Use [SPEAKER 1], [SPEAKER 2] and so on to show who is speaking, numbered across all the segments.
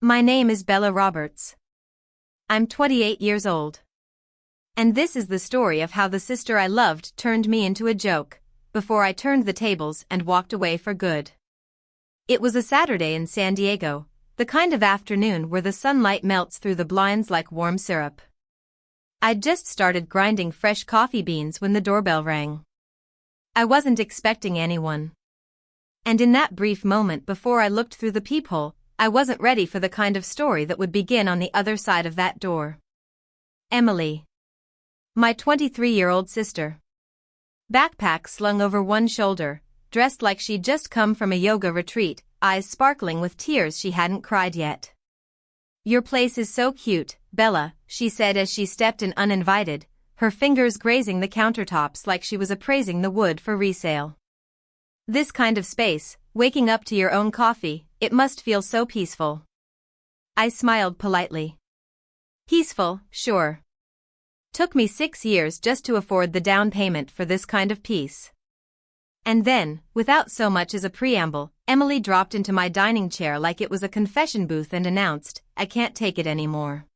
[SPEAKER 1] My name is Bella Roberts. I'm 28 years old. And this is the story of how the sister I loved turned me into a joke, before I turned the tables and walked away for good. It was a Saturday in San Diego, the kind of afternoon where the sunlight melts through the blinds like warm syrup. I'd just started grinding fresh coffee beans when the doorbell rang. I wasn't expecting anyone. And in that brief moment before I looked through the peephole, I wasn't ready for the kind of story that would begin on the other side of that door. Emily. My 23-year-old sister. Backpack slung over one shoulder, dressed like she'd just come from a yoga retreat, eyes sparkling with tears she hadn't cried yet. "Your place is so cute, Bella," she said as she stepped in uninvited, her fingers grazing the countertops like she was appraising the wood for resale. "This kind of space, waking up to your own coffee, it must feel so peaceful." I smiled politely. Peaceful, sure. Took me 6 years just to afford the down payment for this kind of peace. And then, without so much as a preamble, Emily dropped into my dining chair like it was a confession booth and announced, "I can't take it anymore.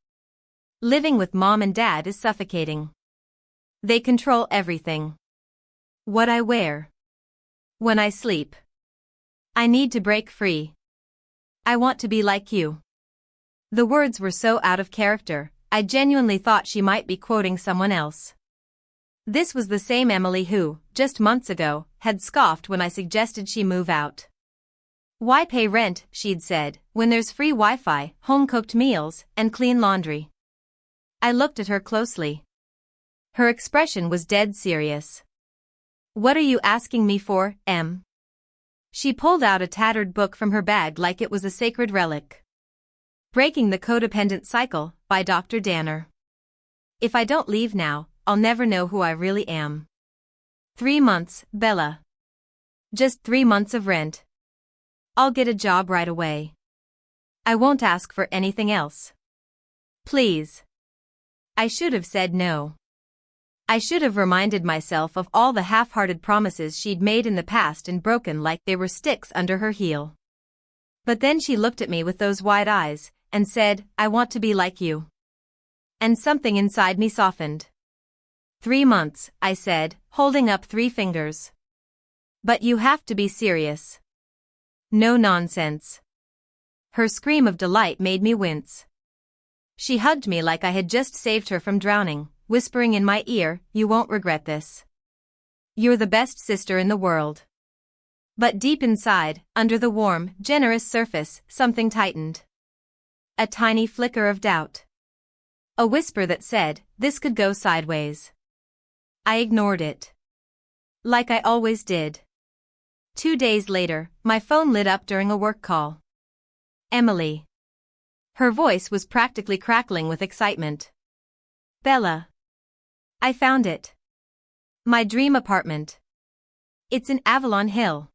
[SPEAKER 1] Living with Mom and Dad is suffocating. They control everything. What I wear. When I sleep. I need to break free. I want to be like you." The words were so out of character, I genuinely thought she might be quoting someone else. This was the same Emily who, just months ago, had scoffed when I suggested she move out. "Why pay rent," she'd said, "when there's free Wi-Fi, home-cooked meals, and clean laundry?" I looked at her closely. Her expression was dead serious. "What are you asking me for, Em?" She pulled out a tattered book from her bag like it was a sacred relic. Breaking the Codependent Cycle, by Dr. Danner. "If I don't leave now, I'll never know who I really am." 3 months, Bella. Just 3 months of rent. I'll get a job right away. I won't ask for anything else. Please. I should have said no. I should have reminded myself of all the half-hearted promises she'd made in the past and broken like they were sticks under her heel. But then she looked at me with those wide eyes, and said, "I want to be like you." And something inside me softened. 3 months, I said, holding up 3 fingers. "But you have to be serious." "No nonsense." Her scream of delight made me wince. She hugged me like I had just saved her from drowning, whispering in my ear, "You won't regret this. You're the best sister in the world." But deep inside, under the warm, generous surface, something tightened. A tiny flicker of doubt. A whisper that said, this could go sideways. I ignored it. Like I always did. 2 days later, my phone lit up during a work call. Emily. Her voice was practically crackling with excitement. "Bella. I found it. My dream apartment. It's in Avalon Hill."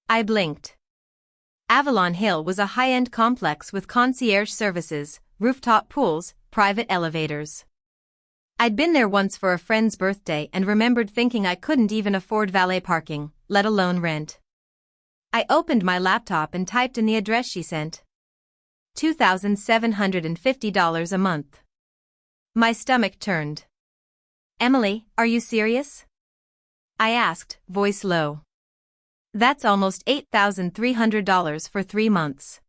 [SPEAKER 1] I blinked. Avalon Hill was a high-end complex with concierge services, rooftop pools, private elevators. I'd been there once for a friend's birthday and remembered thinking I couldn't even afford valet parking, let alone rent. I opened my laptop and typed in the address she sent. $2,750 a month. My stomach turned. "Emily, are you serious?" I asked, voice low. "That's almost $8,300 for 3 months.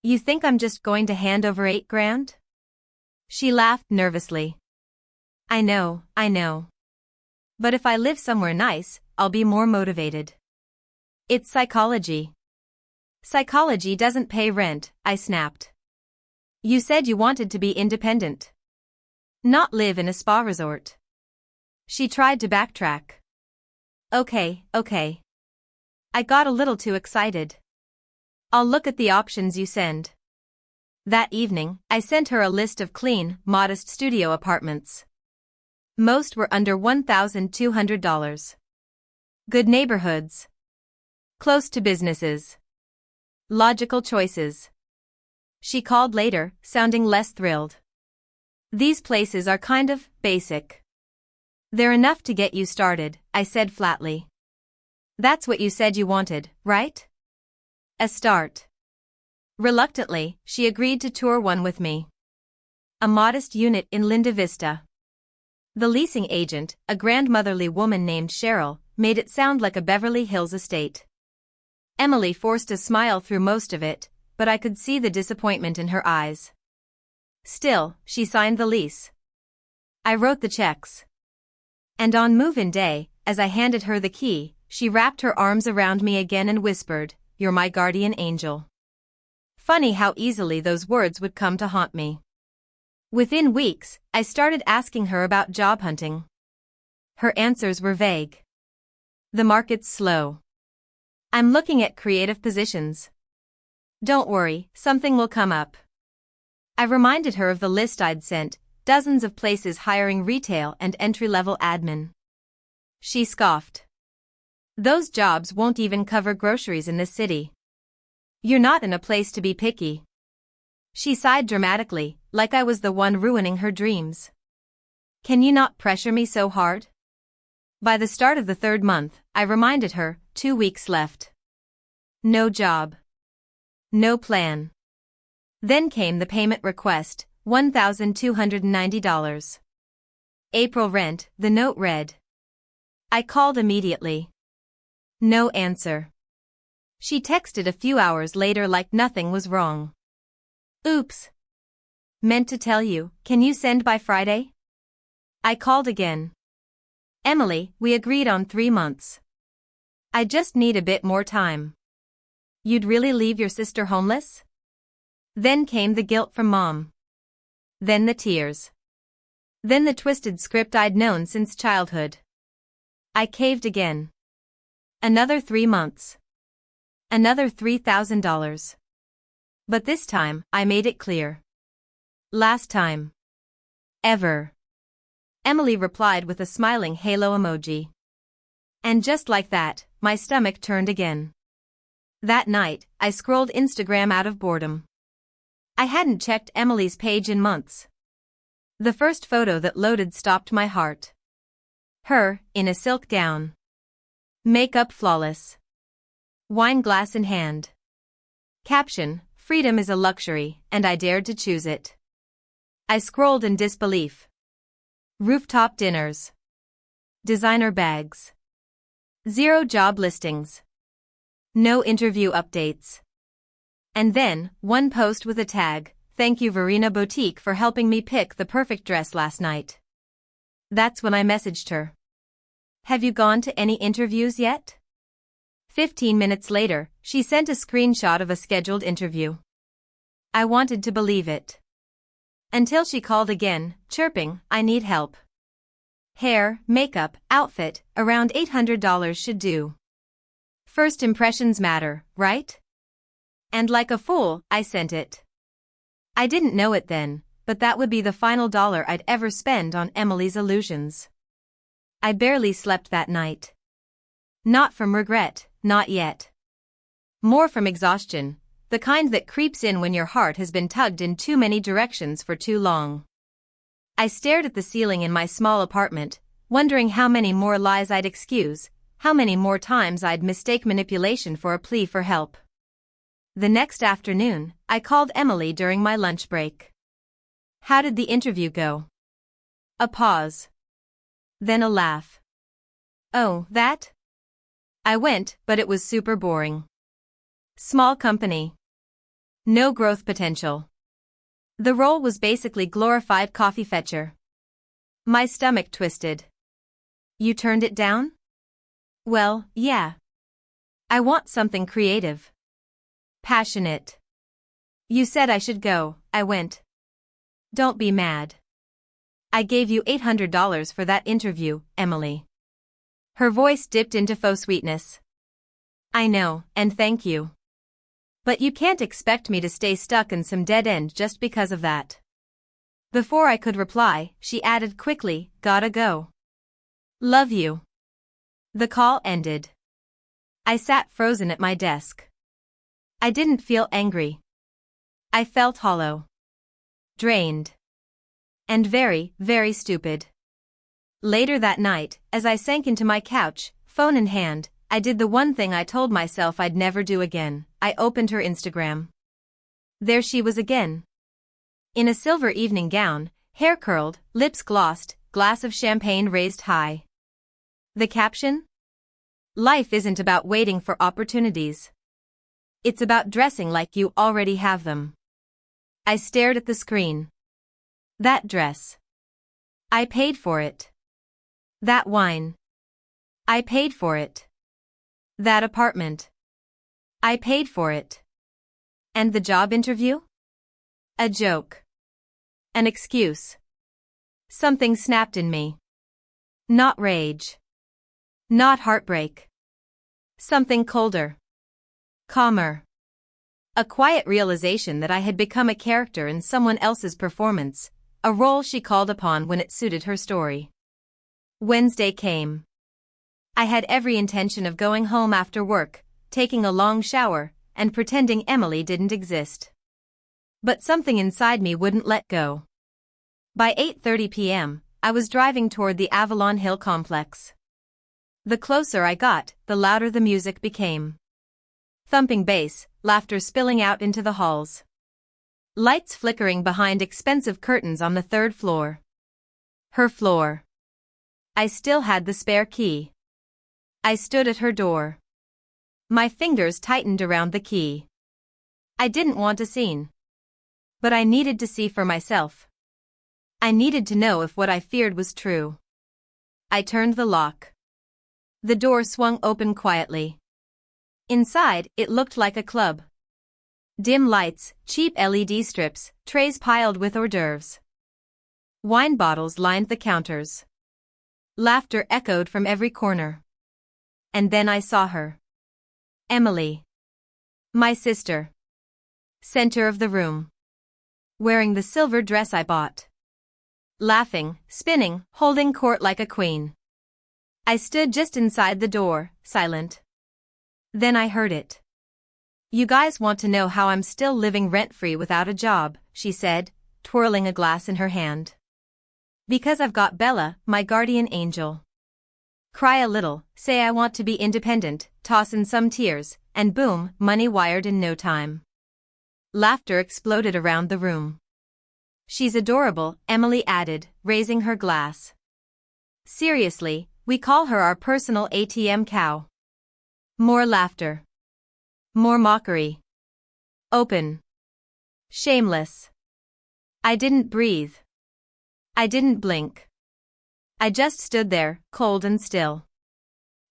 [SPEAKER 1] You think I'm just going to hand over $8 grand?" She laughed nervously. I know. But if I live somewhere nice, I'll be more motivated. It's psychology." "Psychology doesn't pay rent," I snapped. "You said you wanted to be independent. Not live in a spa resort." She tried to backtrack. Okay. I got a little too excited. "I'll look at the options you send." That evening, I sent her a list of clean, modest studio apartments. Most were under $1,200. Good neighborhoods. Close to businesses. Logical choices. She called later, sounding less thrilled. "These places are kind of basic. They're enough to get you started," I said flatly. "That's what you said you wanted, right? A start." Reluctantly, she agreed to tour one with me. A modest unit in Linda Vista. The leasing agent, a grandmotherly woman named Cheryl, made it sound like a Beverly Hills estate. Emily forced a smile through most of it, but I could see the disappointment in her eyes. Still, she signed the lease. I wrote the checks. And on move-in day, as I handed her the key, she wrapped her arms around me again and whispered, "You're my guardian angel." Funny how easily those words would come to haunt me. Within weeks, I started asking her about job hunting. Her answers were vague. The market's slow. I'm looking at creative positions. Don't worry, something will come up. I reminded her of the list I'd sent, dozens of places hiring retail and entry-level admin. She scoffed. Those jobs won't even cover groceries in this city. You're not in a place to be picky. She sighed dramatically, like I was the one ruining her dreams. Can you not pressure me so hard? By the start of the third month, I reminded her, 2 weeks left. No job. No plan. Then came the payment request, $1,290. April rent, the note read. I called immediately. No answer. She texted a few hours later like nothing was wrong. Oops. Meant to tell you, can you send by Friday? I called again. Emily, we agreed on 3 months. I just need a bit more time. You'd really leave your sister homeless? Then came the guilt from Mom. Then the tears. Then the twisted script I'd known since childhood. I caved again. Another 3 months. Another $3,000. But this time, I made it clear. Last time. Ever. Emily replied with a smiling halo emoji. And just like that, my stomach turned again. That night, I scrolled Instagram out of boredom. I hadn't checked Emily's page in months. The first photo that loaded stopped my heart. Her, in a silk gown. Makeup flawless. Wine glass in hand. Caption, "Freedom is a luxury, and I dared to choose it." I scrolled in disbelief. Rooftop dinners. Designer bags. 0 job listings. No interview updates. And then, one post with a tag, "Thank you Verena Boutique for helping me pick the perfect dress last night." That's when I messaged her. Have you gone to any interviews yet? 15 minutes later, she sent a screenshot of a scheduled interview. I wanted to believe it. Until she called again, chirping, "I need help. Hair, makeup, outfit, around $800 should do. First impressions matter, right?" And like a fool, I sent it. I didn't know it then, but that would be the final dollar I'd ever spend on Emily's illusions. I barely slept that night. Not from regret, not yet. More from exhaustion, the kind that creeps in when your heart has been tugged in too many directions for too long. I stared at the ceiling in my small apartment, wondering how many more lies I'd excuse, how many more times I'd mistake manipulation for a plea for help. The next afternoon, I called Emily during my lunch break. How did the interview go? A pause. Then a laugh. Oh, that? I went, but it was super boring. Small company. No growth potential. The role was basically glorified coffee fetcher. My stomach twisted. You turned it down? Well, yeah. I want something creative. Passionate. You said I should go, I went. Don't be mad. I gave you $800 for that interview, Emily. Her voice dipped into faux sweetness. I know, and thank you. But you can't expect me to stay stuck in some dead end just because of that. Before I could reply, she added quickly, "Gotta go. Love you." The call ended. I sat frozen at my desk. I didn't feel angry. I felt hollow. Drained. And very, very stupid. Later that night, as I sank into my couch, phone in hand, I did the one thing I told myself I'd never do again. I opened her Instagram. There she was again. In a silver evening gown, hair curled, lips glossed, glass of champagne raised high. The caption? Life isn't about waiting for opportunities. It's about dressing like you already have them. I stared at the screen. That dress. I paid for it. That wine. I paid for it. That apartment. I paid for it. And the job interview? A joke. An excuse. Something snapped in me. Not rage. Not heartbreak. Something colder. Calmer. A quiet realization that I had become a character in someone else's performance, a role she called upon when it suited her story. Wednesday came. I had every intention of going home after work, taking a long shower, and pretending Emily didn't exist. But something inside me wouldn't let go. By 8:30 p.m., I was driving toward the Avalon Hill complex. The closer I got, the louder the music became. Thumping bass, laughter spilling out into the halls. Lights flickering behind expensive curtains on the third floor. Her floor. I still had the spare key. I stood at her door. My fingers tightened around the key. I didn't want a scene. But I needed to see for myself. I needed to know if what I feared was true. I turned the lock. The door swung open quietly. Inside, it looked like a club. Dim lights, cheap LED strips, trays piled with hors d'oeuvres. Wine bottles lined the counters. Laughter echoed from every corner. And then I saw her. Emily. My sister. Center of the room. Wearing the silver dress I bought. Laughing, spinning, holding court like a queen. I stood just inside the door, silent. Then I heard it. You guys want to know how I'm still living rent-free without a job, she said, twirling a glass in her hand. Because I've got Bella, my guardian angel. Cry a little, say I want to be independent, toss in some tears, and boom, money wired in no time. Laughter exploded around the room. She's adorable, Emily added, raising her glass. Seriously, we call her our personal ATM cow. More laughter. More mockery. Open. Shameless. I didn't breathe. I didn't blink. I just stood there, cold and still.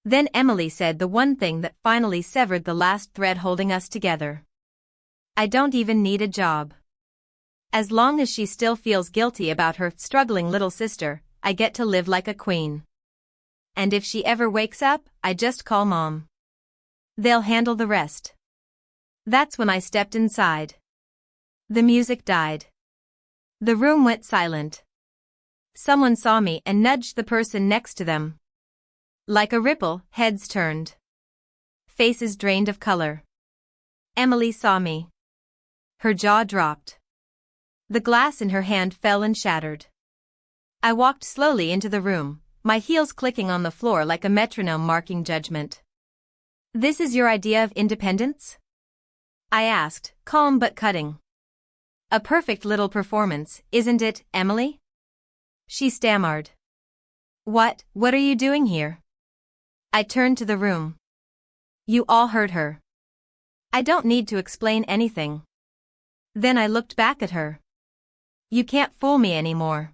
[SPEAKER 1] Then Emily said the one thing that finally severed the last thread holding us together. I don't even need a job. As long as she still feels guilty about her struggling little sister, I get to live like a queen. And if she ever wakes up, I just call Mom. They'll handle the rest. That's when I stepped inside. The music died. The room went silent. Someone saw me and nudged the person next to them. Like a ripple, heads turned. Faces drained of color. Emily saw me. Her jaw dropped. The glass in her hand fell and shattered. I walked slowly into the room, my heels clicking on the floor like a metronome marking judgment. This is your idea of independence? I asked, calm but cutting. A perfect little performance, isn't it, Emily? She stammered. What are you doing here? I turned to the room. You all heard her. I don't need to explain anything. Then I looked back at her. You can't fool me anymore.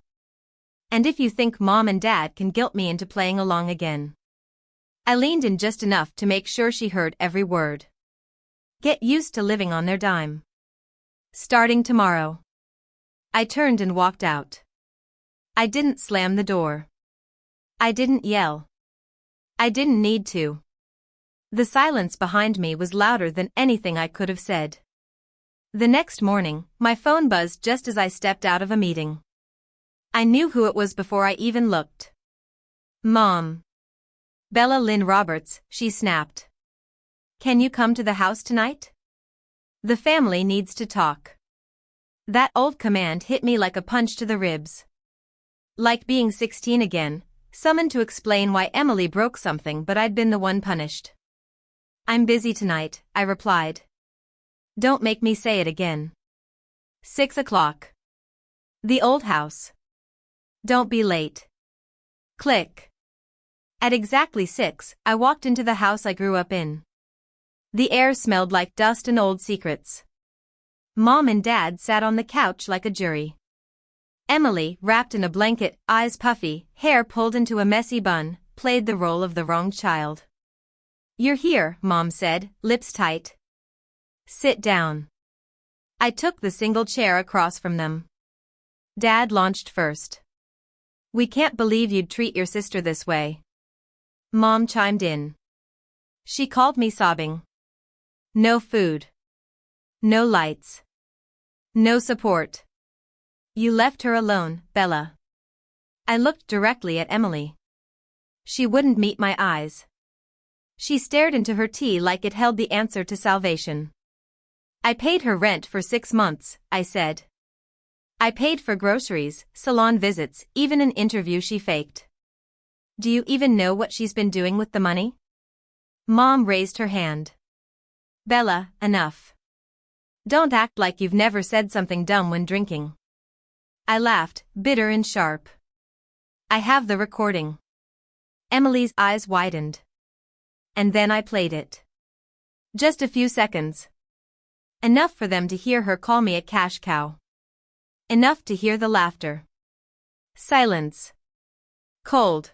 [SPEAKER 1] And if you think Mom and Dad can guilt me into playing along again. I leaned in just enough to make sure she heard every word. Get used to living on their dime. Starting tomorrow. I turned and walked out. I didn't slam the door. I didn't yell. I didn't need to. The silence behind me was louder than anything I could have said. The next morning, my phone buzzed just as I stepped out of a meeting. I knew who it was before I even looked. Mom. Bella Lynn Roberts, she snapped. Can you come to the house tonight? The family needs to talk. That old command hit me like a punch to the ribs. Like being 16 again, summoned to explain why Emily broke something but I'd been the one punished. I'm busy tonight, I replied. Don't make me say it again. 6 o'clock. The old house. Don't be late. Click. At exactly 6, I walked into the house I grew up in. The air smelled like dust and old secrets. Mom and Dad sat on the couch like a jury. Emily, wrapped in a blanket, eyes puffy, hair pulled into a messy bun, played the role of the wronged child. "You're here," Mom said, lips tight. "Sit down." I took the single chair across from them. Dad launched first. "We can't believe you'd treat your sister this way." Mom chimed in. She called me sobbing. No food. No lights. No support. "You left her alone, Bella." I looked directly at Emily. She wouldn't meet my eyes. She stared into her tea like it held the answer to salvation. "I paid her rent for 6 months," I said. "I paid for groceries, salon visits, even an interview she faked." "Do you even know what she's been doing with the money?" Mom raised her hand. "Bella, enough. Don't act like you've never said something dumb when drinking." I laughed, bitter and sharp. "I have the recording." Emily's eyes widened. And then I played it. Just a few seconds. Enough for them to hear her call me a cash cow. Enough to hear the laughter. Silence. Cold.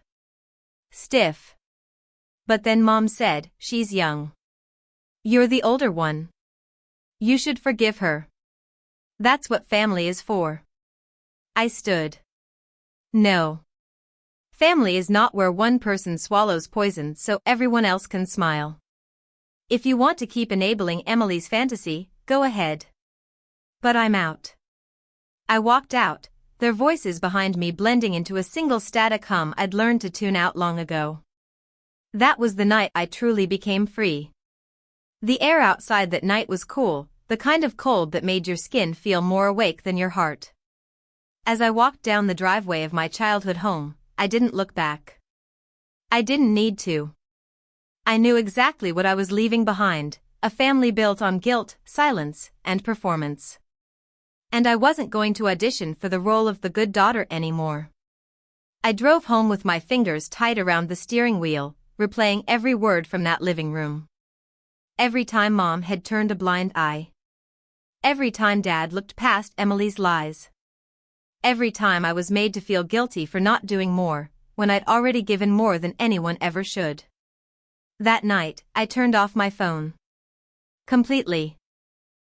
[SPEAKER 1] Stiff. But then Mom said, "She's young. You're the older one. You should forgive her. That's what family is for." I stood. No. Family is not where one person swallows poison so everyone else can smile. If you want to keep enabling Emily's fantasy, go ahead. But I'm out. I walked out, their voices behind me blending into a single static hum I'd learned to tune out long ago. That was the night I truly became free. The air outside that night was cool, the kind of cold that made your skin feel more awake than your heart. As I walked down the driveway of my childhood home, I didn't look back. I didn't need to. I knew exactly what I was leaving behind, a family built on guilt, silence, and performance. And I wasn't going to audition for the role of the good daughter anymore. I drove home with my fingers tight around the steering wheel, replaying every word from that living room. Every time Mom had turned a blind eye. Every time Dad looked past Emily's lies. Every time I was made to feel guilty for not doing more, when I'd already given more than anyone ever should. That night, I turned off my phone. Completely.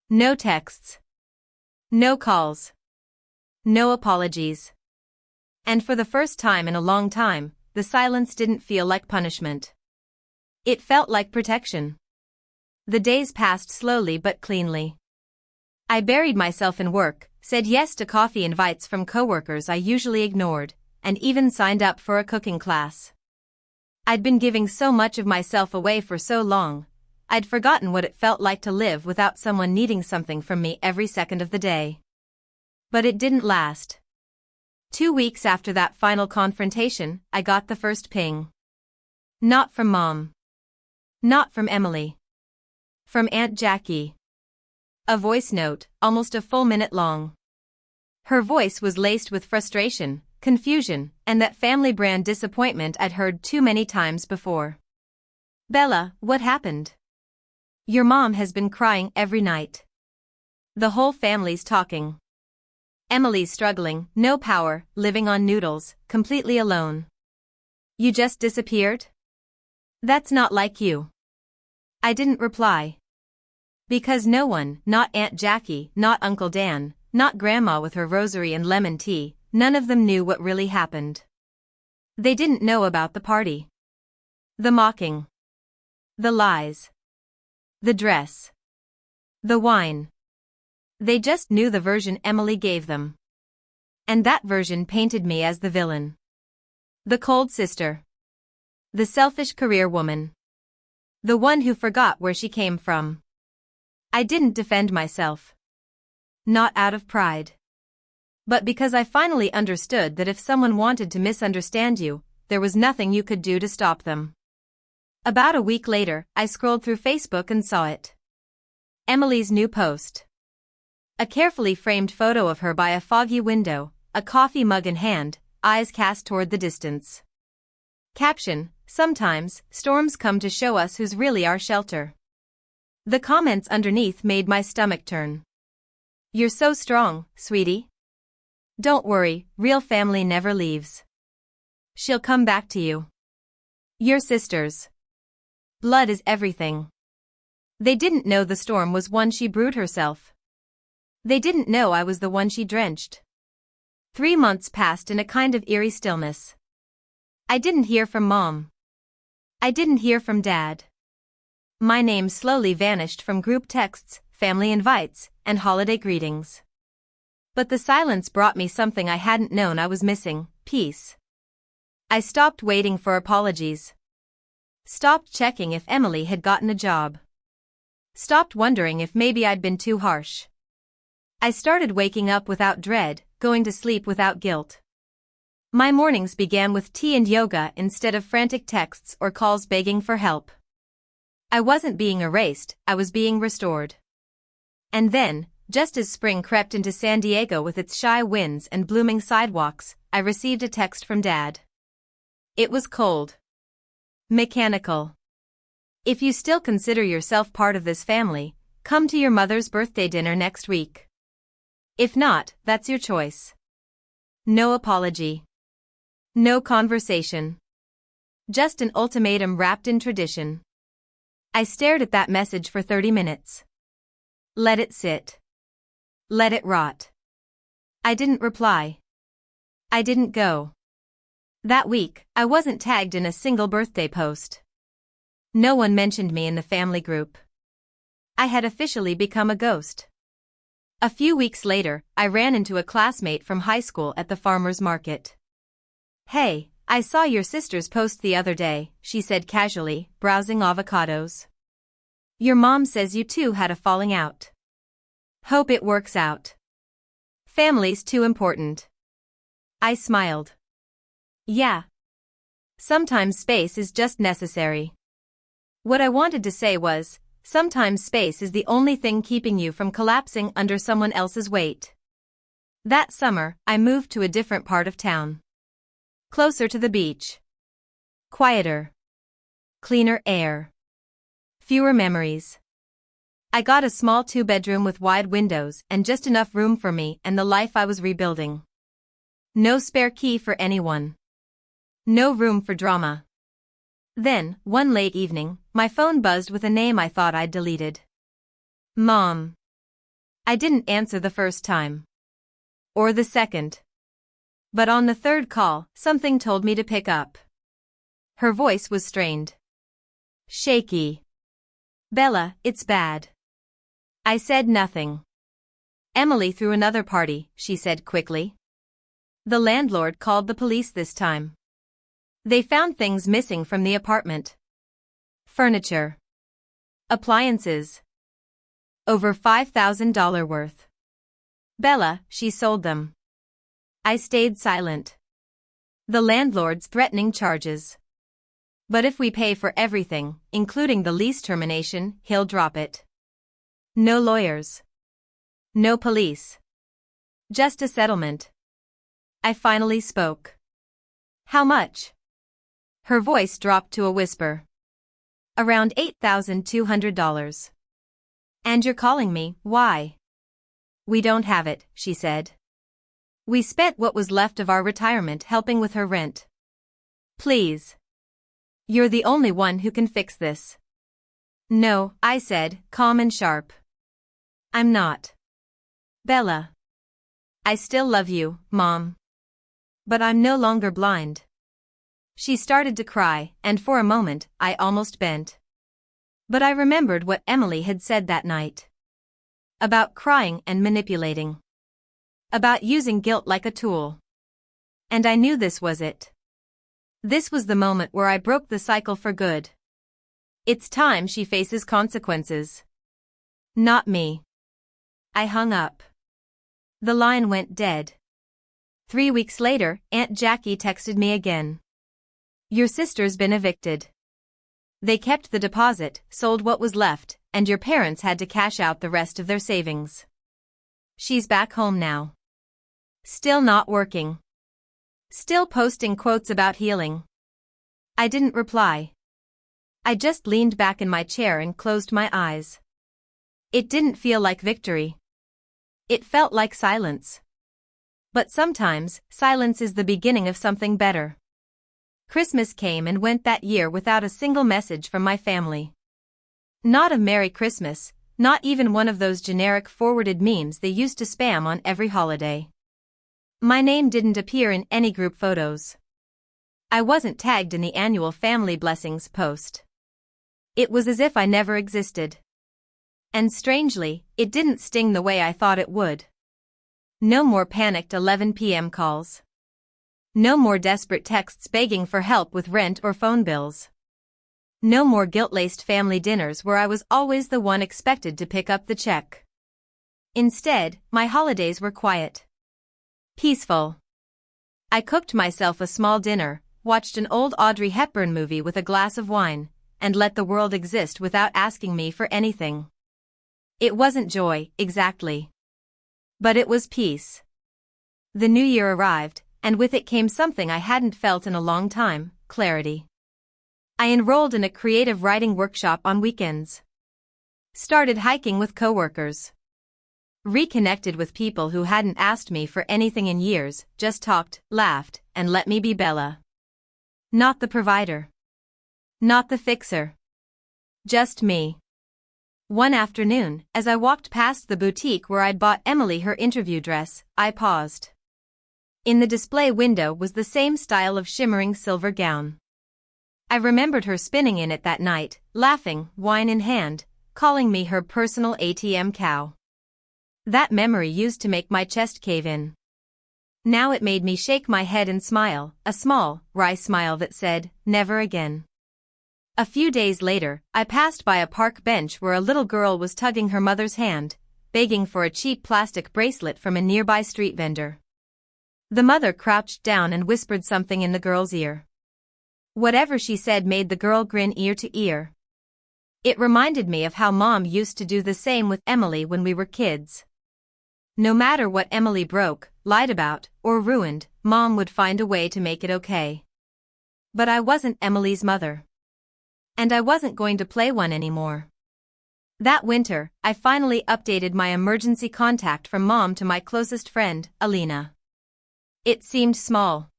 [SPEAKER 1] No texts. No calls. No apologies. And for the first time in a long time, the silence didn't feel like punishment. It felt like protection. The days passed slowly but cleanly. I buried myself in work, said yes to coffee invites from coworkers I usually ignored, and even signed up for a cooking class. I'd been giving so much of myself away for so long, I'd forgotten what it felt like to live without someone needing something from me every second of the day. But it didn't last. 2 weeks after that final confrontation, I got the first ping. Not from Mom. Not from Emily. From Aunt Jackie. A voice note, almost a full minute long. Her voice was laced with frustration, confusion, and that family brand disappointment I'd heard too many times before. "Bella, what happened? Your mom has been crying every night. The whole family's talking. Emily's struggling, no power, living on noodles, completely alone. You just disappeared? That's not like you." I didn't reply. Because no one, not Aunt Jackie, not Uncle Dan, not Grandma with her rosary and lemon tea, none of them knew what really happened. They didn't know about the party. The mocking. The lies. The dress. The wine. They just knew the version Emily gave them. And that version painted me as the villain. The cold sister. The selfish career woman. The one who forgot where she came from. I didn't defend myself. Not out of pride. But because I finally understood that if someone wanted to misunderstand you, there was nothing you could do to stop them. About a week later, I scrolled through Facebook and saw it. Emily's new post. A carefully framed photo of her by a foggy window, a coffee mug in hand, eyes cast toward the distance. Caption: sometimes, storms come to show us who's really our shelter. The comments underneath made my stomach turn. You're so strong, sweetie. Don't worry, real family never leaves. She'll come back to you. Your sisters. Blood is everything. They didn't know the storm was one she brewed herself. They didn't know I was the one she drenched. 3 months passed in a kind of eerie stillness. I didn't hear from Mom. I didn't hear from Dad. My name slowly vanished from group texts, family invites, and holiday greetings. But the silence brought me something I hadn't known I was missing: peace. I stopped waiting for apologies. Stopped checking if Emily had gotten a job. Stopped wondering if maybe I'd been too harsh. I started waking up without dread, going to sleep without guilt. My mornings began with tea and yoga instead of frantic texts or calls begging for help. I wasn't being erased, I was being restored. And then, just as spring crept into San Diego with its shy winds and blooming sidewalks, I received a text from Dad. It was cold. Mechanical. If you still consider yourself part of this family, come to your mother's birthday dinner next week. If not, that's your choice. No apology. No conversation. Just an ultimatum wrapped in tradition. I stared at that message for 30 minutes. Let it sit. Let it rot. I didn't reply. I didn't go. That week, I wasn't tagged in a single birthday post. No one mentioned me in the family group. I had officially become a ghost. A few weeks later, I ran into a classmate from high school at the farmer's market. Hey, I saw your sister's post the other day, she said casually, browsing avocados. Your mom says you two had a falling out. Hope it works out. Family's too important. I smiled. Yeah. Sometimes space is just necessary. What I wanted to say was, sometimes space is the only thing keeping you from collapsing under someone else's weight. That summer, I moved to a different part of town. Closer to the beach. Quieter. Cleaner air. Fewer memories. I got a small 2-bedroom with wide windows and just enough room for me and the life I was rebuilding. No spare key for anyone. No room for drama. Then, one late evening, my phone buzzed with a name I thought I'd deleted. Mom. I didn't answer the first time. Or the second. But on the third call, something told me to pick up. Her voice was strained. Shaky. Bella, it's bad. I said nothing. Emily threw another party, she said quickly. The landlord called the police this time. They found things missing from the apartment. Furniture. Appliances. Over $5,000 worth. Bella, she sold them. I stayed silent. The landlord's threatening charges. But if we pay for everything, including the lease termination, he'll drop it. No lawyers. No police. Just a settlement. I finally spoke. How much? Her voice dropped to a whisper. Around $8,200. And you're calling me, why? We don't have it, she said. We spent what was left of our retirement helping with her rent. Please. You're the only one who can fix this. No, I said, calm and sharp. I'm not. Bella. I still love you, Mom. But I'm no longer blind. She started to cry, and for a moment, I almost bent. But I remembered what Emily had said that night. About crying and manipulating. About using guilt like a tool. And I knew this was it. This was the moment where I broke the cycle for good. It's time she faces consequences. Not me. I hung up. The line went dead. 3 weeks later, Aunt Jackie texted me again. Your sister's been evicted. They kept the deposit, sold what was left, and your parents had to cash out the rest of their savings. She's back home now. Still not working. Still posting quotes about healing. I didn't reply. I just leaned back in my chair and closed my eyes. It didn't feel like victory. It felt like silence. But sometimes, silence is the beginning of something better. Christmas came and went that year without a single message from my family. Not a Merry Christmas, not even one of those generic forwarded memes they used to spam on every holiday. My name didn't appear in any group photos. I wasn't tagged in the annual family blessings post. It was as if I never existed. And strangely, it didn't sting the way I thought it would. No more panicked 11 p.m. calls. No more desperate texts begging for help with rent or phone bills. No more guilt-laced family dinners where I was always the one expected to pick up the check. Instead, my holidays were quiet. Peaceful. I cooked myself a small dinner, watched an old Audrey Hepburn movie with a glass of wine, and let the world exist without asking me for anything. It wasn't joy, exactly. But it was peace. The new year arrived, and with it came something I hadn't felt in a long time, clarity. I enrolled in a creative writing workshop on weekends. Started hiking with coworkers. Reconnected with people who hadn't asked me for anything in years, just talked, laughed, and let me be Bella. Not the provider. Not the fixer. Just me. One afternoon, as I walked past the boutique where I'd bought Emily her interview dress, I paused. In the display window was the same style of shimmering silver gown. I remembered her spinning in it that night, laughing, wine in hand, calling me her personal ATM cow. That memory used to make my chest cave in. Now it made me shake my head and smile, a small, wry smile that said, never again. A few days later, I passed by a park bench where a little girl was tugging her mother's hand, begging for a cheap plastic bracelet from a nearby street vendor. The mother crouched down and whispered something in the girl's ear. Whatever she said made the girl grin ear to ear. It reminded me of how Mom used to do the same with Emily when we were kids. No matter what Emily broke, lied about, or ruined, Mom would find a way to make it okay. But I wasn't Emily's mother. And I wasn't going to play one anymore. That winter, I finally updated my emergency contact from Mom to my closest friend, Alina. It seemed small.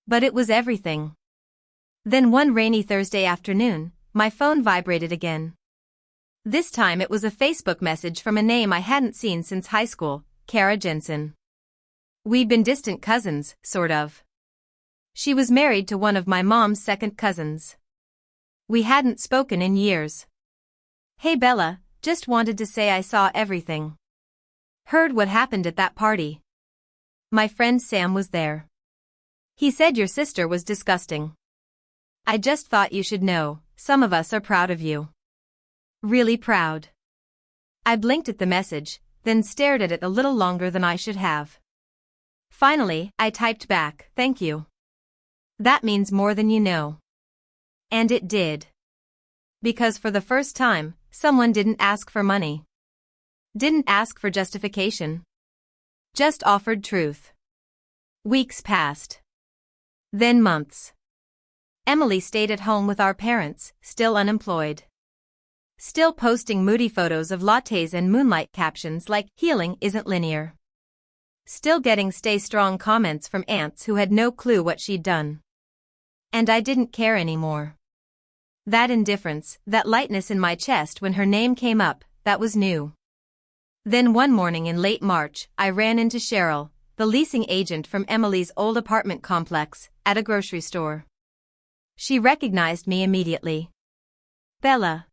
[SPEAKER 1] But it was everything. Then one rainy Thursday afternoon, my phone vibrated again. This time it was a Facebook message from a name I hadn't seen since high school, Kara Jensen. We'd been distant cousins, sort of. She was married to one of my mom's second cousins. We hadn't spoken in years. Hey Bella, just wanted to say I saw everything. Heard what happened at that party. My friend Sam was there. He said your sister was disgusting. I just thought you should know, some of us are proud of you. Really proud. I blinked at the message, then stared at it a little longer than I should have. Finally, I typed back, thank you. That means more than you know. And it did. Because for the first time, someone didn't ask for money. Didn't ask for justification. Just offered truth. Weeks passed. Then months. Emily stayed at home with our parents, still unemployed. Still posting moody photos of lattes and moonlight captions like, healing isn't linear. Still getting stay strong comments from aunts who had no clue what she'd done. And I didn't care anymore. That indifference, that lightness in my chest when her name came up, that was new. Then one morning in late March, I ran into Cheryl, the leasing agent from Emily's old apartment complex, at a grocery store. She recognized me immediately. Bella.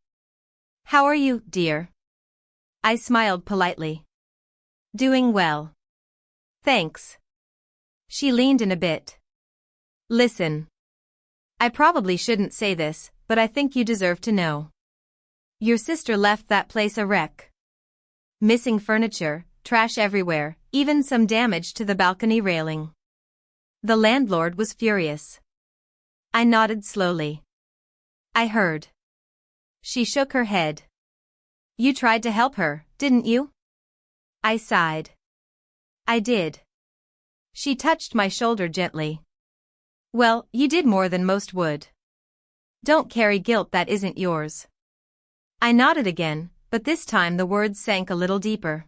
[SPEAKER 1] How are you, dear? I smiled politely. Doing well. Thanks. She leaned in a bit. Listen. I probably shouldn't say this, but I think you deserve to know. Your sister left that place a wreck. Missing furniture, trash everywhere, even some damage to the balcony railing. The landlord was furious. I nodded slowly. I heard. She shook her head. You tried to help her, didn't you? I sighed. I did. She touched my shoulder gently. Well, you did more than most would. Don't carry guilt that isn't yours. I nodded again, but this time the words sank a little deeper.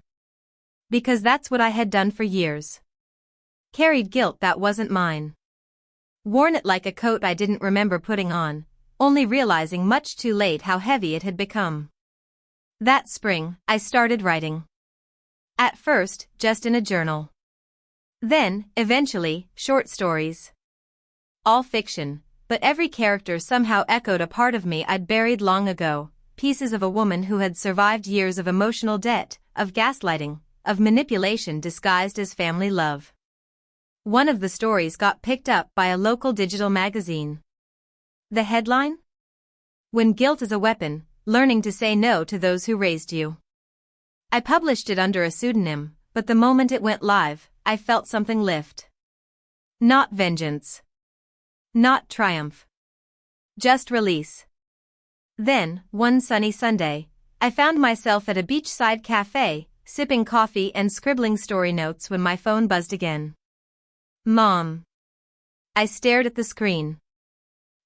[SPEAKER 1] Because that's what I had done for years. Carried guilt that wasn't mine. Worn it like a coat I didn't remember putting on, only realizing much too late how heavy it had become. That spring, I started writing. At first, just in a journal. Then, eventually, short stories. All fiction, but every character somehow echoed a part of me I'd buried long ago, pieces of a woman who had survived years of emotional debt, of gaslighting, of manipulation disguised as family love. One of the stories got picked up by a local digital magazine. The headline? When Guilt is a Weapon, Learning to Say No to Those Who Raised You. I published it under a pseudonym, but the moment it went live, I felt something lift. Not vengeance. Not triumph. Just release. Then, one sunny Sunday, I found myself at a beachside cafe, sipping coffee and scribbling story notes when my phone buzzed again. Mom. I stared at the screen.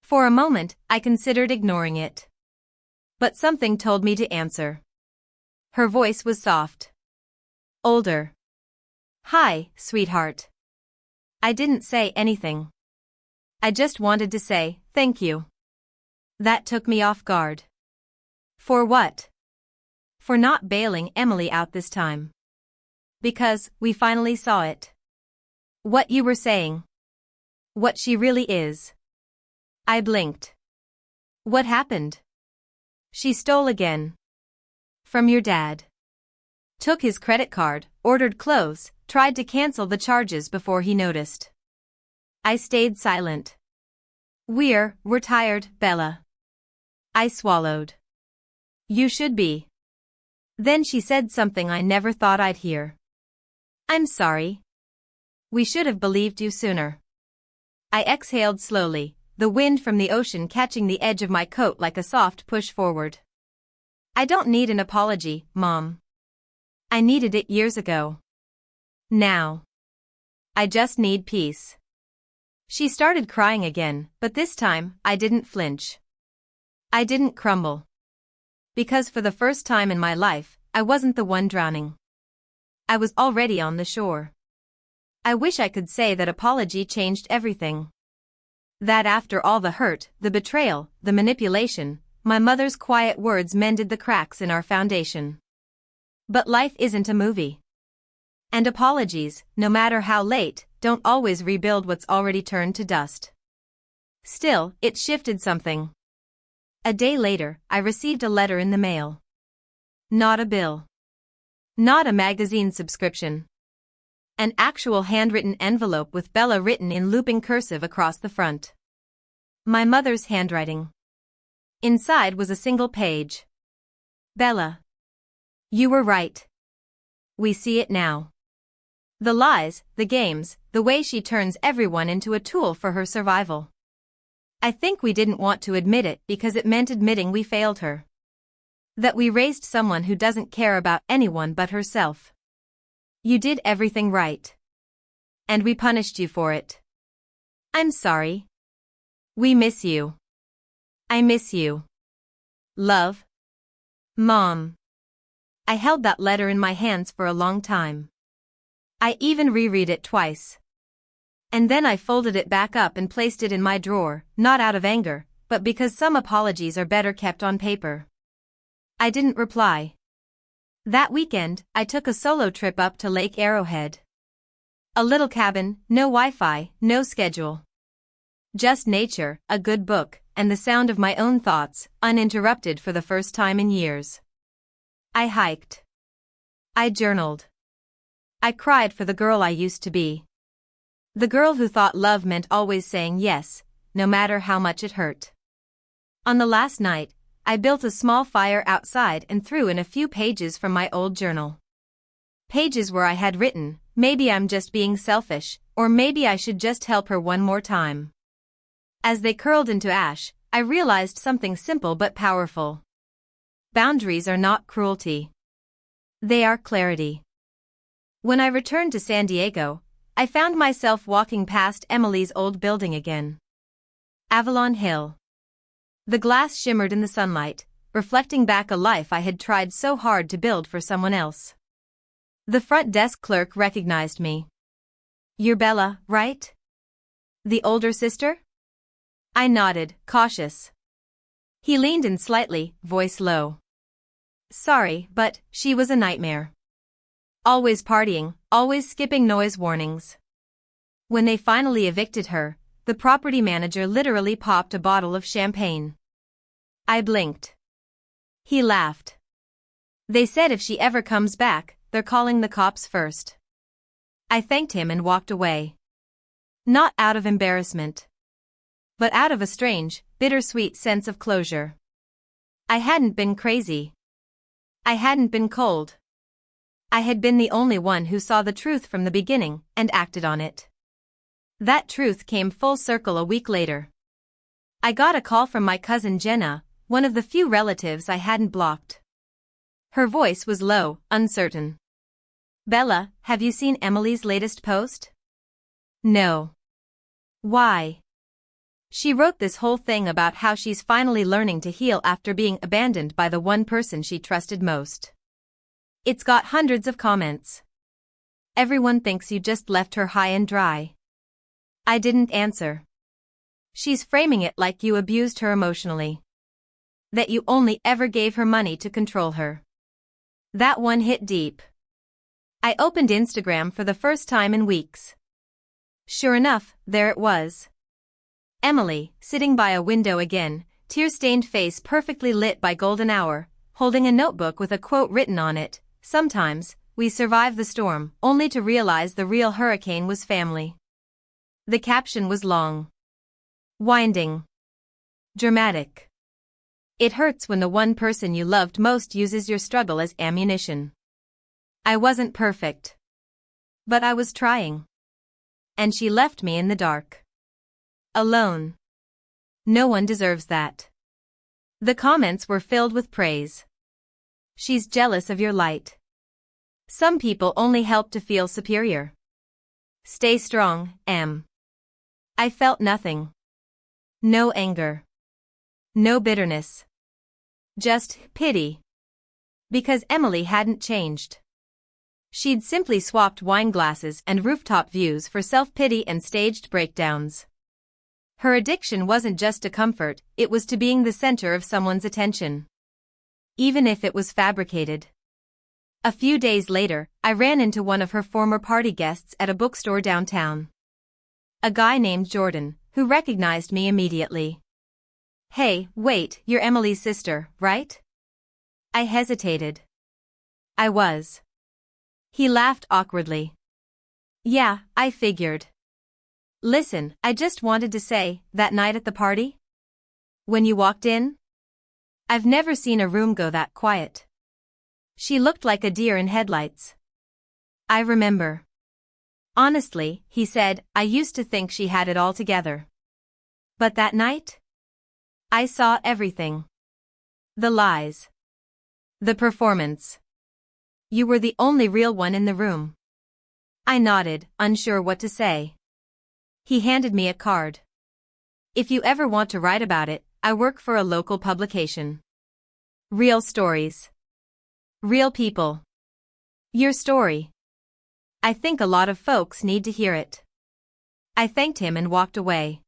[SPEAKER 1] For a moment, I considered ignoring it. But something told me to answer. Her voice was soft. Older. Hi, sweetheart. I didn't say anything. I just wanted to say, thank you. That took me off guard. For what? For not bailing Emily out this time. Because, we finally saw it. What you were saying. What she really is. I blinked. What happened? She stole again. From your dad. Took his credit card, ordered clothes, tried to cancel the charges before he noticed. I stayed silent. We're tired, Bella. I swallowed. You should be. Then she said something I never thought I'd hear. I'm sorry. We should have believed you sooner. I exhaled slowly, the wind from the ocean catching the edge of my coat like a soft push forward. I don't need an apology, Mom. I needed it years ago. Now. I just need peace. She started crying again, but this time, I didn't flinch. I didn't crumble. Because for the first time in my life, I wasn't the one drowning. I was already on the shore. I wish I could say that apology changed everything. That after all the hurt, the betrayal, the manipulation, my mother's quiet words mended the cracks in our foundation. But life isn't a movie. And apologies, no matter how late, don't always rebuild what's already turned to dust. Still, it shifted something. A day later, I received a letter in the mail. Not a bill. Not a magazine subscription. An actual handwritten envelope with Bella written in looping cursive across the front. My mother's handwriting. Inside was a single page. Bella. You were right. We see it now. The lies, the games, the way she turns everyone into a tool for her survival. I think we didn't want to admit it because it meant admitting we failed her. That we raised someone who doesn't care about anyone but herself. You did everything right. And we punished you for it. I'm sorry. We miss you. I miss you. Love. Mom. I held that letter in my hands for a long time. I even reread it twice. And then I folded it back up and placed it in my drawer, not out of anger, but because some apologies are better kept on paper. I didn't reply. That weekend, I took a solo trip up to Lake Arrowhead. A little cabin, no Wi-Fi, no schedule. Just nature, a good book, and the sound of my own thoughts, uninterrupted for the first time in years. I hiked. I journaled. I cried for the girl I used to be. The girl who thought love meant always saying yes, no matter how much it hurt. On the last night, I built a small fire outside and threw in a few pages from my old journal. Pages where I had written, maybe I'm just being selfish, or maybe I should just help her one more time. As they curled into ash, I realized something simple but powerful. Boundaries are not cruelty. They are clarity. When I returned to San Diego, I found myself walking past Emily's old building again. Avalon Hill. The glass shimmered in the sunlight, reflecting back a life I had tried so hard to build for someone else. The front desk clerk recognized me. "You're Bella, right? The older sister?" I nodded, cautious. He leaned in slightly, voice low. "Sorry, but she was a nightmare. Always partying, always skipping noise warnings." When they finally evicted her, the property manager literally popped a bottle of champagne. I blinked. He laughed. "They said if she ever comes back, they're calling the cops first." I thanked him and walked away. Not out of embarrassment, but out of a strange, bittersweet sense of closure. I hadn't been crazy. I hadn't been cold. I had been the only one who saw the truth from the beginning and acted on it. That truth came full circle a week later. I got a call from my cousin Jenna, one of the few relatives I hadn't blocked. Her voice was low, uncertain. "Bella, have you seen Emily's latest post?" "No." "Why?" "She wrote this whole thing about how she's finally learning to heal after being abandoned by the one person she trusted most. It's got hundreds of comments. Everyone thinks you just left her high and dry." I didn't answer. "She's framing it like you abused her emotionally. That you only ever gave her money to control her." That one hit deep. I opened Instagram for the first time in weeks. Sure enough, there it was. Emily, sitting by a window again, tear-stained face perfectly lit by golden hour, holding a notebook with a quote written on it, "Sometimes, we survive the storm, only to realize the real hurricane was family." The caption was long, winding, dramatic. It hurts when the one person you loved most uses your struggle as ammunition. I wasn't perfect, but I was trying. And she left me in the dark. Alone. No one deserves that. The comments were filled with praise. "She's jealous of your light. Some people only help to feel superior. Stay strong, Em." I felt nothing. No anger. No bitterness. Just pity. Because Emily hadn't changed. She'd simply swapped wine glasses and rooftop views for self-pity and staged breakdowns. Her addiction wasn't just to comfort, it was to being the center of someone's attention. Even if it was fabricated. A few days later, I ran into one of her former party guests at a bookstore downtown. A guy named Jordan, who recognized me immediately. "Hey, wait, you're Emily's sister, right?" I hesitated. I was. He laughed awkwardly. "Yeah, I figured. Listen, I just wanted to say, that night at the party? When you walked in? I've never seen a room go that quiet. She looked like a deer in headlights." I remember. "Honestly," he said, "I used to think she had it all together. But that night? I saw everything. The lies. The performance. You were the only real one in the room." I nodded, unsure what to say. He handed me a card. "If you ever want to write about it, I work for a local publication. Real stories. Real people. Your story. I think a lot of folks need to hear it." I thanked him and walked away.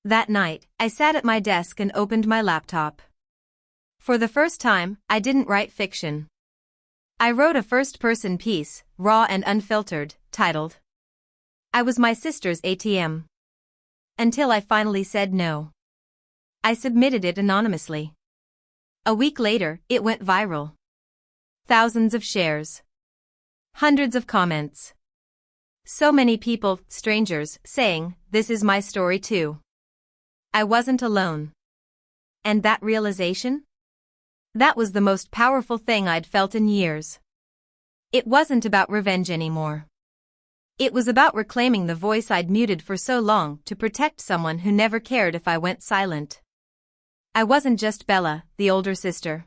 [SPEAKER 1] That night, I sat at my desk and opened my laptop. For the first time, I didn't write fiction. I wrote a first-person piece, raw and unfiltered, titled, "I Was My Sister's ATM." Until I finally said no. I submitted it anonymously. A week later, it went viral. Thousands of shares. Hundreds of comments. So many people, strangers, saying, "This is my story too." I wasn't alone. And that realization? That was the most powerful thing I'd felt in years. It wasn't about revenge anymore. It was about reclaiming the voice I'd muted for so long to protect someone who never cared if I went silent. I wasn't just Bella, the older sister.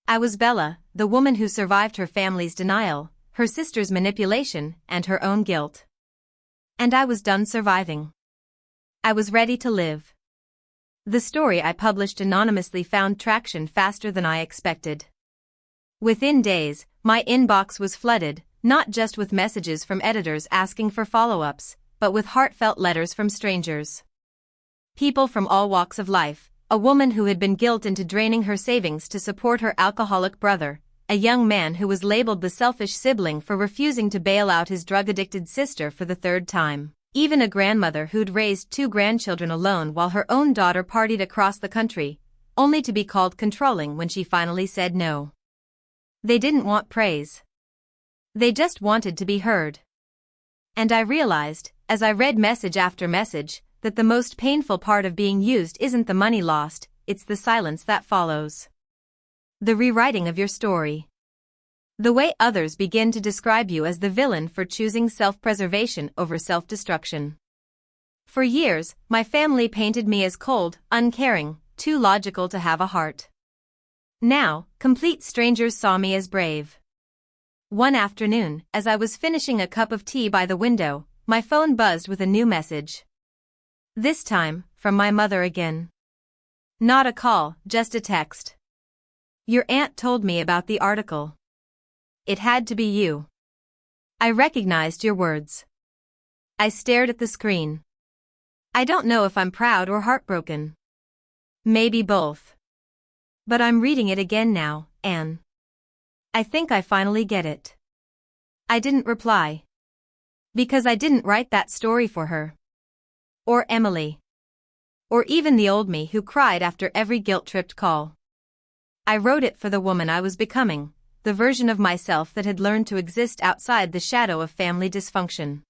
[SPEAKER 1] I was Bella, the woman who survived her family's denial, her sister's manipulation, and her own guilt. And I was done surviving. I was ready to live. The story I published anonymously found traction faster than I expected. Within days, my inbox was flooded, not just with messages from editors asking for follow-ups, but with heartfelt letters from strangers. People from all walks of life, a woman who had been guilted into draining her savings to support her alcoholic brother, a young man who was labeled the selfish sibling for refusing to bail out his drug-addicted sister for the third time. Even a grandmother who'd raised 2 grandchildren alone while her own daughter partied across the country, only to be called controlling when she finally said no. They didn't want praise. They just wanted to be heard. And I realized, as I read message after message, that the most painful part of being used isn't the money lost, it's the silence that follows. The rewriting of your story. The way others begin to describe you as the villain for choosing self-preservation over self-destruction. For years, my family painted me as cold, uncaring, too logical to have a heart. Now, complete strangers saw me as brave. One afternoon, as I was finishing a cup of tea by the window, my phone buzzed with a new message. This time, from my mother again. Not a call, just a text. Your aunt told me about the article. It had to be you. I recognized your words. I stared at the screen. I don't know if I'm proud or heartbroken. Maybe both. But I'm reading it again now, Anne. I think I finally get it. I didn't reply. Because I didn't write that story for her. Or Emily. Or even the old me who cried after every guilt-tripped call. I wrote it for the woman I was becoming, the version of myself that had learned to exist outside the shadow of family dysfunction.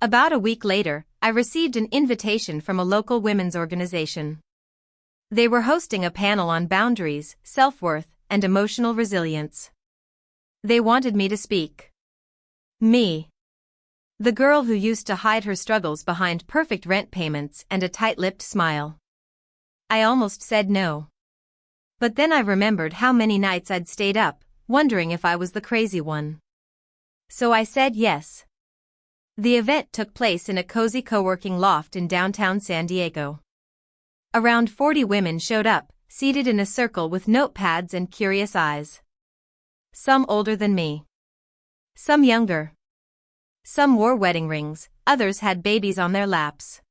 [SPEAKER 1] About a week later, I received an invitation from a local women's organization. They were hosting a panel on boundaries, self-worth, and emotional resilience. They wanted me to speak. Me. The girl who used to hide her struggles behind perfect rent payments and a tight-lipped smile. I almost said no. But then I remembered how many nights I'd stayed up, wondering if I was the crazy one. So I said yes. The event took place in a cozy co-working loft in downtown San Diego. Around 40 women showed up, seated in a circle with notepads and curious eyes. Some older than me. Some younger. Some wore wedding rings, others had babies on their laps.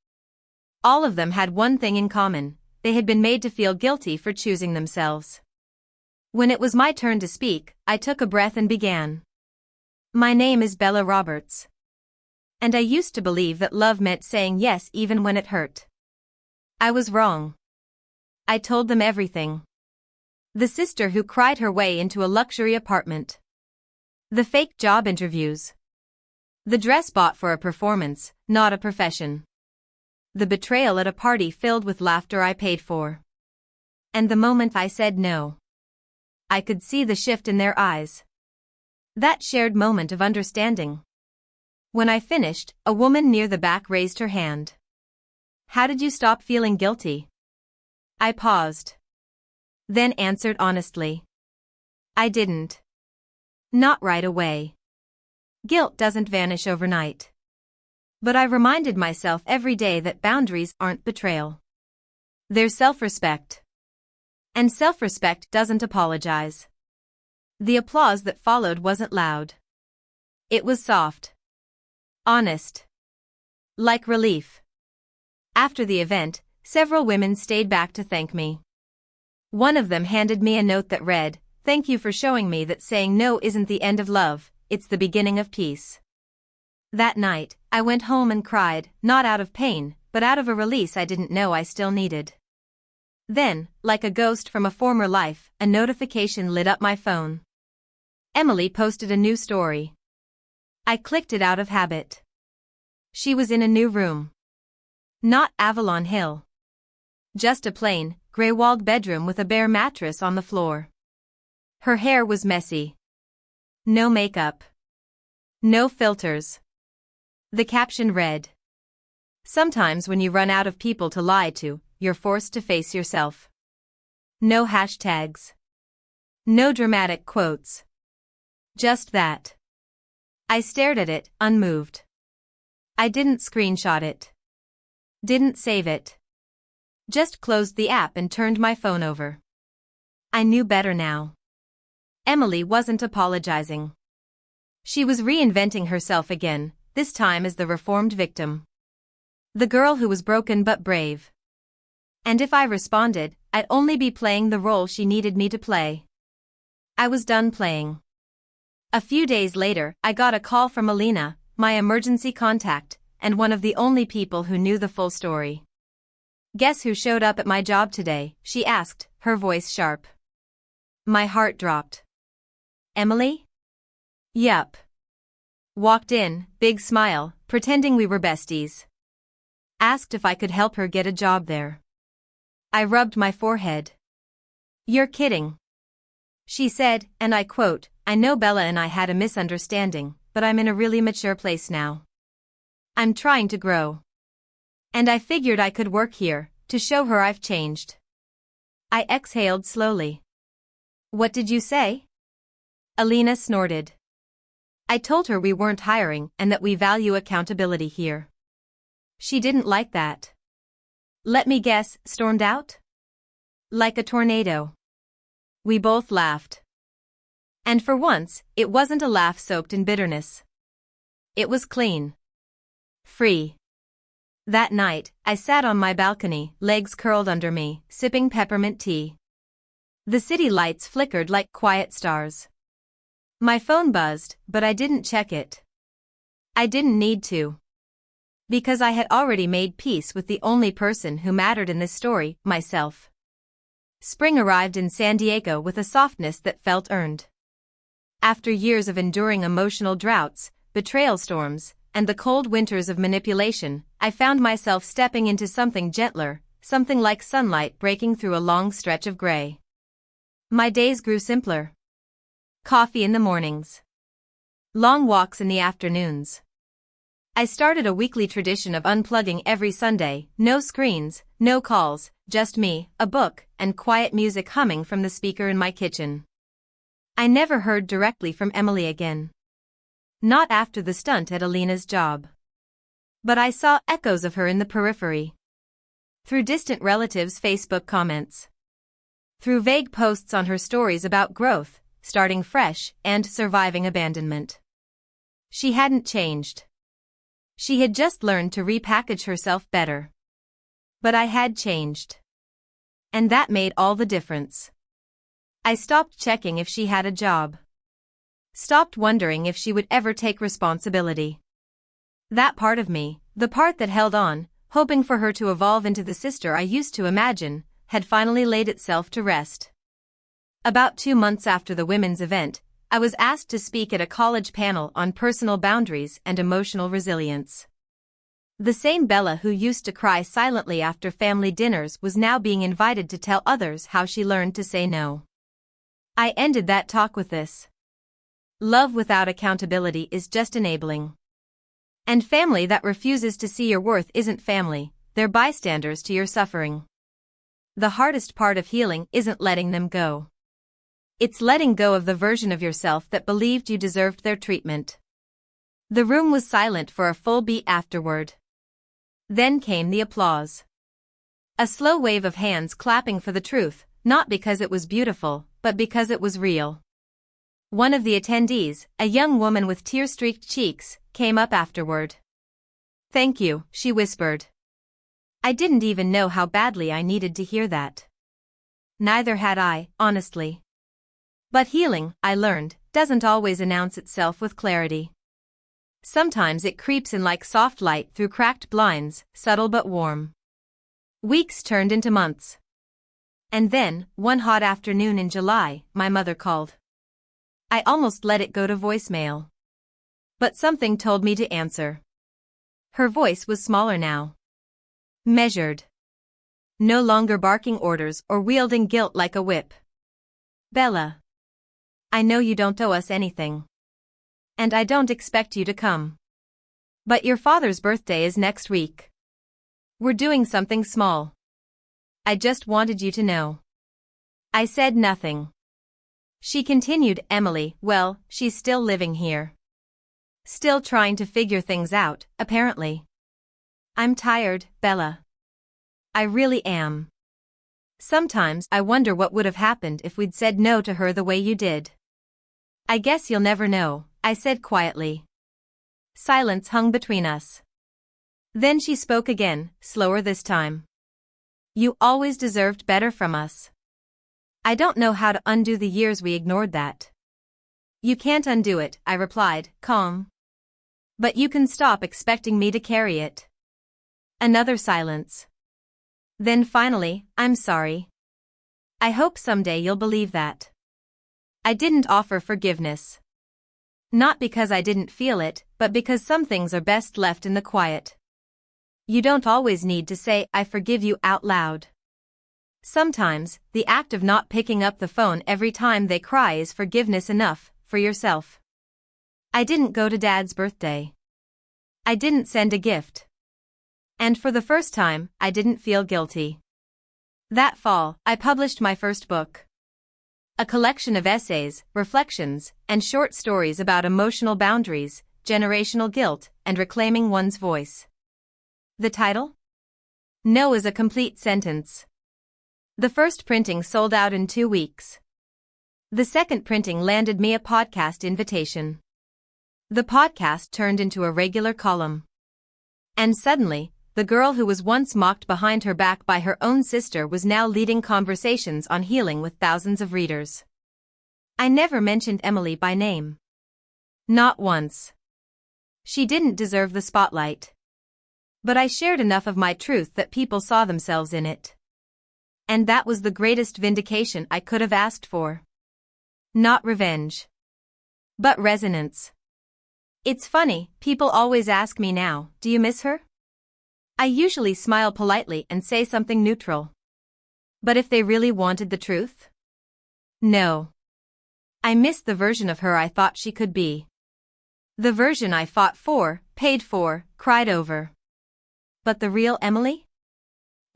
[SPEAKER 1] All of them had one thing in common: they had been made to feel guilty for choosing themselves. When it was my turn to speak, I took a breath and began. My name is Bella Roberts. And I used to believe that love meant saying yes even when it hurt. I was wrong. I told them everything. The sister who cried her way into a luxury apartment. The fake job interviews. The dress bought for a performance, not a profession. The betrayal at a party filled with laughter I paid for. And the moment I said no. I could see the shift in their eyes. That shared moment of understanding. When I finished, a woman near the back raised her hand. How did you stop feeling guilty? I paused. Then answered honestly. I didn't. Not right away. Guilt doesn't vanish overnight. But I reminded myself every day that boundaries aren't betrayal. They're self-respect. And self-respect doesn't apologize. The applause that followed wasn't loud. It was soft. Honest. Like relief. After the event, several women stayed back to thank me. One of them handed me a note that read, "Thank you for showing me that saying no isn't the end of love, it's the beginning of peace." That night, I went home and cried, not out of pain, but out of a release I didn't know I still needed. Then, like a ghost from a former life, a notification lit up my phone. Emily posted a new story. I clicked it out of habit. She was in a new room. Not Avalon Hill. Just a plain, gray-walled bedroom with a bare mattress on the floor. Her hair was messy. No makeup. No filters. The caption read, "Sometimes when you run out of people to lie to, you're forced to face yourself." No hashtags. No dramatic quotes. Just that. I stared at it, unmoved. I didn't screenshot it. Didn't save it. Just closed the app and turned my phone over. I knew better now. Emily wasn't apologizing. She was reinventing herself again, this time as the reformed victim. The girl who was broken but brave. And if I responded, I'd only be playing the role she needed me to play. I was done playing. A few days later, I got a call from Alina, my emergency contact, and one of the only people who knew the full story. "Guess who showed up at my job today?" she asked, her voice sharp. My heart dropped. "Emily?" "Yup." Walked in, big smile, pretending we were besties. Asked if I could help her get a job there. I rubbed my forehead. "You're kidding." She said, and I quote, "I know Bella and I had a misunderstanding, but I'm in a really mature place now. I'm trying to grow. And I figured I could work here, to show her I've changed." I exhaled slowly. "What did you say?" Alina snorted. "I told her we weren't hiring and that we value accountability here." She didn't like that. "Let me guess," stormed out. Like a tornado. We both laughed. And for once, it wasn't a laugh soaked in bitterness. It was clean. Free. That night, I sat on my balcony, legs curled under me, sipping peppermint tea. The city lights flickered like quiet stars. My phone buzzed, but I didn't check it. I didn't need to. Because I had already made peace with the only person who mattered in this story, myself. Spring arrived in San Diego with a softness that felt earned. After years of enduring emotional droughts, betrayal storms, and the cold winters of manipulation, I found myself stepping into something gentler, something like sunlight breaking through a long stretch of gray. My days grew simpler. Coffee in the mornings. Long walks in the afternoons. I started a weekly tradition of unplugging every Sunday, no screens, no calls, just me, a book, and quiet music humming from the speaker in my kitchen. I never heard directly from Emily again. Not after the stunt at Alina's job. But I saw echoes of her in the periphery. Through distant relatives' Facebook comments. Through vague posts on her stories about growth, starting fresh, and surviving abandonment. She hadn't changed. She had just learned to repackage herself better. But I had changed. And that made all the difference. I stopped checking if she had a job. Stopped wondering if she would ever take responsibility. That part of me, the part that held on, hoping for her to evolve into the sister I used to imagine, had finally laid itself to rest. About 2 months after the women's event, I was asked to speak at a college panel on personal boundaries and emotional resilience. The same Bella who used to cry silently after family dinners was now being invited to tell others how she learned to say no. I ended that talk with this. Love without accountability is just enabling. And family that refuses to see your worth isn't family, they're bystanders to your suffering. The hardest part of healing isn't letting them go. It's letting go of the version of yourself that believed you deserved their treatment. The room was silent for a full beat afterward. Then came the applause. A slow wave of hands clapping for the truth, not because it was beautiful, but because it was real. One of the attendees, a young woman with tear-streaked cheeks, came up afterward. "Thank you," she whispered. I didn't even know how badly I needed to hear that. Neither had I, honestly. But healing, I learned, doesn't always announce itself with clarity. Sometimes it creeps in like soft light through cracked blinds, subtle but warm. Weeks turned into months. And then, one hot afternoon in July, my mother called. I almost let it go to voicemail. But something told me to answer. Her voice was smaller now. Measured. No longer barking orders or wielding guilt like a whip. "Bella. I know you don't owe us anything. And I don't expect you to come. But your father's birthday is next week. We're doing something small. I just wanted you to know." I said nothing. She continued, "Emily, well, she's still living here. Still trying to figure things out, apparently. I'm tired, Bella. I really am. Sometimes I wonder what would have happened if we'd said no to her the way you did. I guess you'll never know, I said quietly. Silence hung between us. Then she spoke again, slower this time. You always deserved better from us. I don't know how to undo the years we ignored that. You can't undo it, I replied, calm. But you can stop expecting me to carry it. Another silence. Then finally, I'm sorry. I hope someday you'll believe that. I didn't offer forgiveness. Not because I didn't feel it, but because some things are best left in the quiet. You don't always need to say, I forgive you out loud. Sometimes, the act of not picking up the phone every time they cry is forgiveness enough, for yourself. I didn't go to Dad's birthday. I didn't send a gift. And for the first time, I didn't feel guilty. That fall, I published my first book. A collection of essays, reflections, and short stories about emotional boundaries, generational guilt, and reclaiming one's voice. The title? No is a complete sentence. The first printing sold out in 2 weeks. The second printing landed me a podcast invitation. The podcast turned into a regular column. And suddenly, the girl who was once mocked behind her back by her own sister was now leading conversations on healing with thousands of readers. I never mentioned Emily by name. Not once. She didn't deserve the spotlight. But I shared enough of my truth that people saw themselves in it. And that was the greatest vindication I could have asked for. Not revenge. But resonance. It's funny, people always ask me now, do you miss her? I usually smile politely and say something neutral. But if they really wanted the truth? No. I miss the version of her I thought she could be. The version I fought for, paid for, cried over. But the real Emily?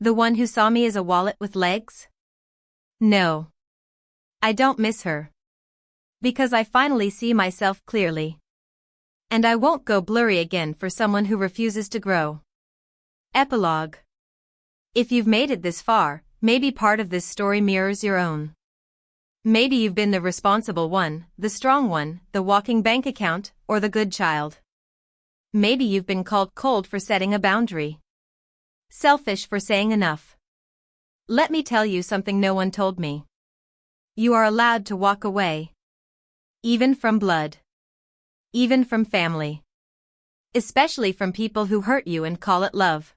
[SPEAKER 1] The one who saw me as a wallet with legs? No. I don't miss her. Because I finally see myself clearly. And I won't go blurry again for someone who refuses to grow. Epilogue. If you've made it this far, maybe part of this story mirrors your own. Maybe you've been the responsible one, the strong one, the walking bank account, or the good child. Maybe you've been called cold for setting a boundary. Selfish for saying enough. Let me tell you something no one told me. You are allowed to walk away. Even from blood. Even from family. Especially from people who hurt you and call it love.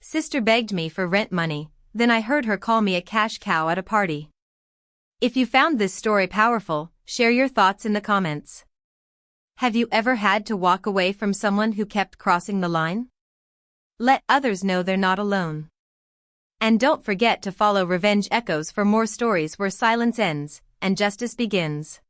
[SPEAKER 1] Sister begged me for rent money, then I heard her call me a cash cow at a party. If you found this story powerful, share your thoughts in the comments. Have you ever had to walk away from someone who kept crossing the line? Let others know they're not alone. And don't forget to follow Revenge Echoes for more stories where silence ends and justice begins.